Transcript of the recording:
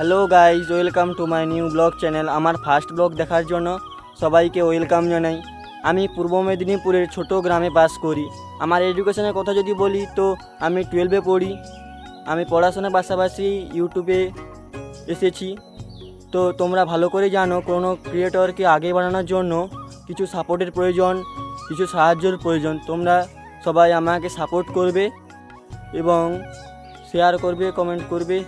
Hello guys, welcome to my new blog channel. আমার first blog দেখার জন্য সবাইকে ওয়েলকাম জানাই। আমি পূর্ব মেদিনীপুরের ছোট গ্রামে বাস করি। আমার এডুকেশনের কথা যদি বলি তো আমি 12-এ পড়ি। আমি পড়াশোনার পাশাপাশি ইউটিউবে এসেছি। তো তোমরা ভালো করে জানো, কোনো ক্রিয়েটরকে আগে বাড়ানোর জন্য কিছু সাপোর্টের প্রয়োজন, কিছু সাহায্যের প্রয়োজন। তোমরা সবাই আমাকে সাপোর্ট করবে এবং শেয়ার করবে, কমেন্ট করবে।